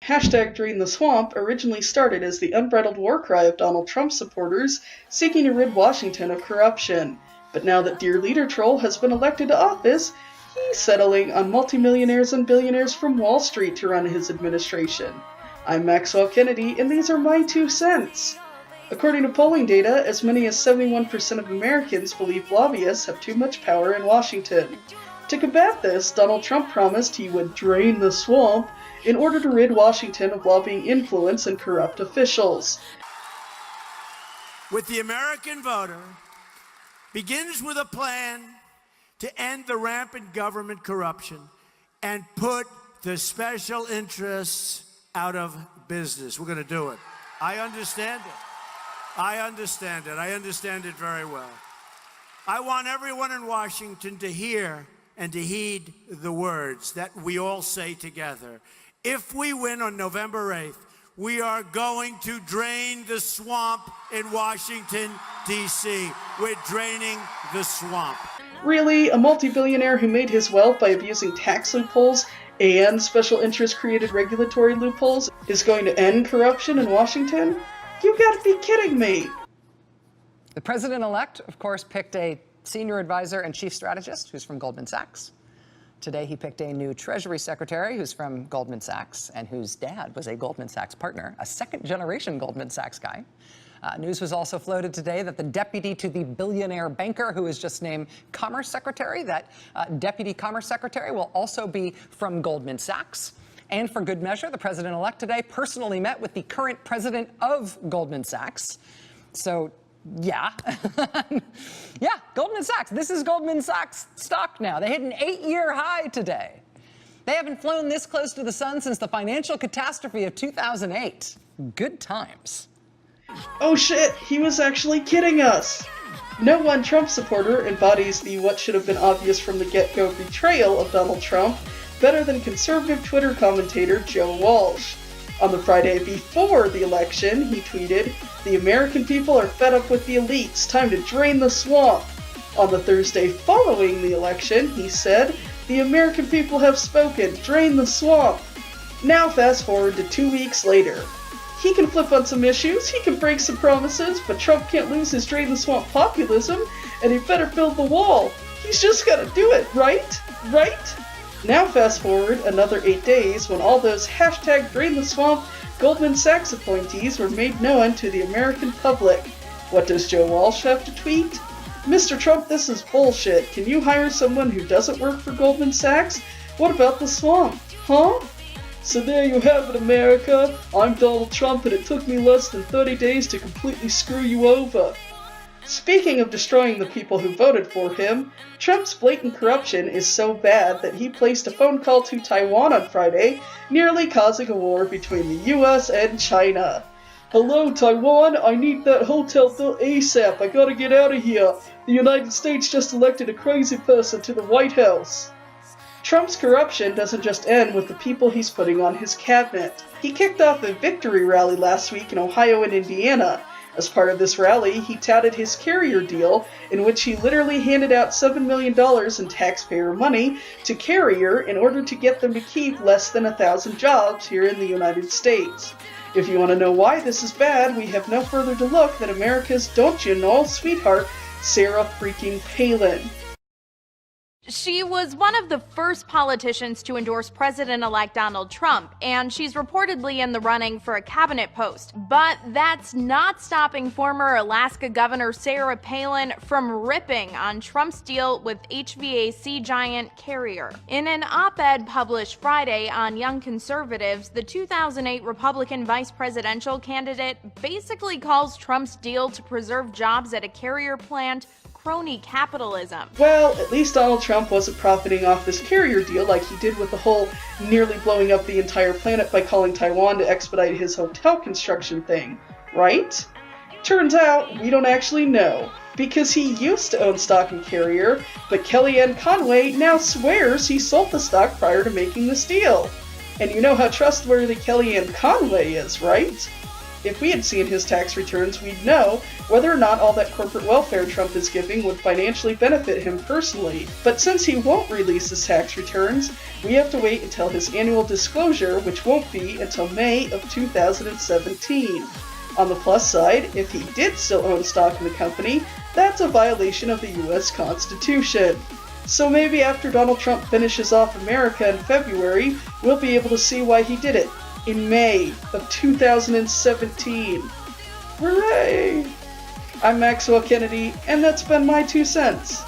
Hashtag #DrainTheSwamp originally started as the unbridled war cry of Donald Trump supporters seeking to rid Washington of corruption. But now that Dear Leader Troll has been elected to office, he's settling on multimillionaires and billionaires from Wall Street to run his administration. I'm Maxwell Kennedy, and these are my 2 cents. According to polling data, as many as 71% of Americans believe lobbyists have too much power in Washington. To combat this, Donald Trump promised he would drain the swamp in order to rid Washington of lobbying influence and corrupt officials. With the American voter begins with a plan to end the rampant government corruption and put the special interests out of business. We're going to do it. I understand it. I understand it. I understand it very well. I want everyone in Washington to hear and to heed the words that we all say together. If we win on November 8th, we are going to drain the swamp in Washington, D.C. We're draining the swamp. Really? A multi-billionaire who made his wealth by abusing tax loopholes and special interest-created regulatory loopholes is going to end corruption in Washington? You gotta be kidding me! The president-elect, of course, picked a senior advisor and chief strategist who's from Goldman Sachs. Today, he picked a new Treasury Secretary who's from Goldman Sachs and whose dad was a Goldman Sachs partner, a second-generation Goldman Sachs guy. News was also floated today that the deputy to the billionaire banker who was just named Commerce Secretary, that deputy Commerce Secretary will also be from Goldman Sachs. And for good measure, the president-elect today personally met with the current president of Goldman Sachs. So, yeah. Yeah, Goldman Sachs. This is Goldman Sachs stock now. They hit an 8-year high today. They haven't flown this close to the sun since the financial catastrophe of 2008. Good times. Oh shit, he was actually kidding us! No one Trump supporter embodies the what should have been obvious from the get-go betrayal of Donald Trump better than conservative Twitter commentator Joe Walsh. On the Friday before the election, he tweeted, "The American people are fed up with the elites. Time to drain the swamp." On the Thursday following the election, he said, "The American people have spoken. Drain the swamp." Now fast forward to 2 weeks later. He can flip on some issues, he can break some promises, but Trump can't lose his drain the swamp populism, and he better build the wall. He's just gotta do it, right? Right? Now fast forward another 8 days when all those hashtag drain the swamp Goldman Sachs appointees were made known to the American public. What does Joe Walsh have to tweet? "Mr. Trump, this is bullshit. Can you hire someone who doesn't work for Goldman Sachs? What about the swamp? Huh? So there you have it, America. I'm Donald Trump, and it took me less than 30 days to completely screw you over." Speaking of destroying the people who voted for him, Trump's blatant corruption is so bad that he placed a phone call to Taiwan on Friday, nearly causing a war between the US and China. "Hello, Taiwan, I need that hotel built ASAP. I gotta get out of here. The United States just elected a crazy person to the White House." Trump's corruption doesn't just end with the people he's putting on his cabinet. He kicked off a victory rally last week in Ohio and Indiana. As part of this rally, he touted his carrier deal, in which he literally handed out $7 million in taxpayer money to Carrier in order to get them to keep less than 1,000 jobs here in the United States. If you want to know why this is bad, we have no further to look than America's don't you know sweetheart, Sarah freaking Palin. She was one of the first politicians to endorse President-elect Donald Trump, and she's reportedly in the running for a cabinet post. But that's not stopping former Alaska Governor Sarah Palin from ripping on Trump's deal with HVAC giant Carrier. In an op-ed published Friday on Young Conservatives, the 2008 Republican vice presidential candidate basically calls Trump's deal to preserve jobs at a Carrier plant crony capitalism. Well, at least Donald Trump wasn't profiting off this Carrier deal like he did with the whole nearly blowing up the entire planet by calling Taiwan to expedite his hotel construction thing, right? Turns out, we don't actually know, because he used to own stock in Carrier, but Kellyanne Conway now swears he sold the stock prior to making this deal. And you know how trustworthy Kellyanne Conway is, right? If we had seen his tax returns, we'd know whether or not all that corporate welfare Trump is giving would financially benefit him personally. But since he won't release his tax returns, we have to wait until his annual disclosure, which won't be until May of 2017. On the plus side, if he did still own stock in the company, that's a violation of the US Constitution. So maybe after Donald Trump finishes off America in February, we'll be able to see why he did it in May of 2017. Hooray! I'm Maxwell Kennedy, and that's been my 2 cents.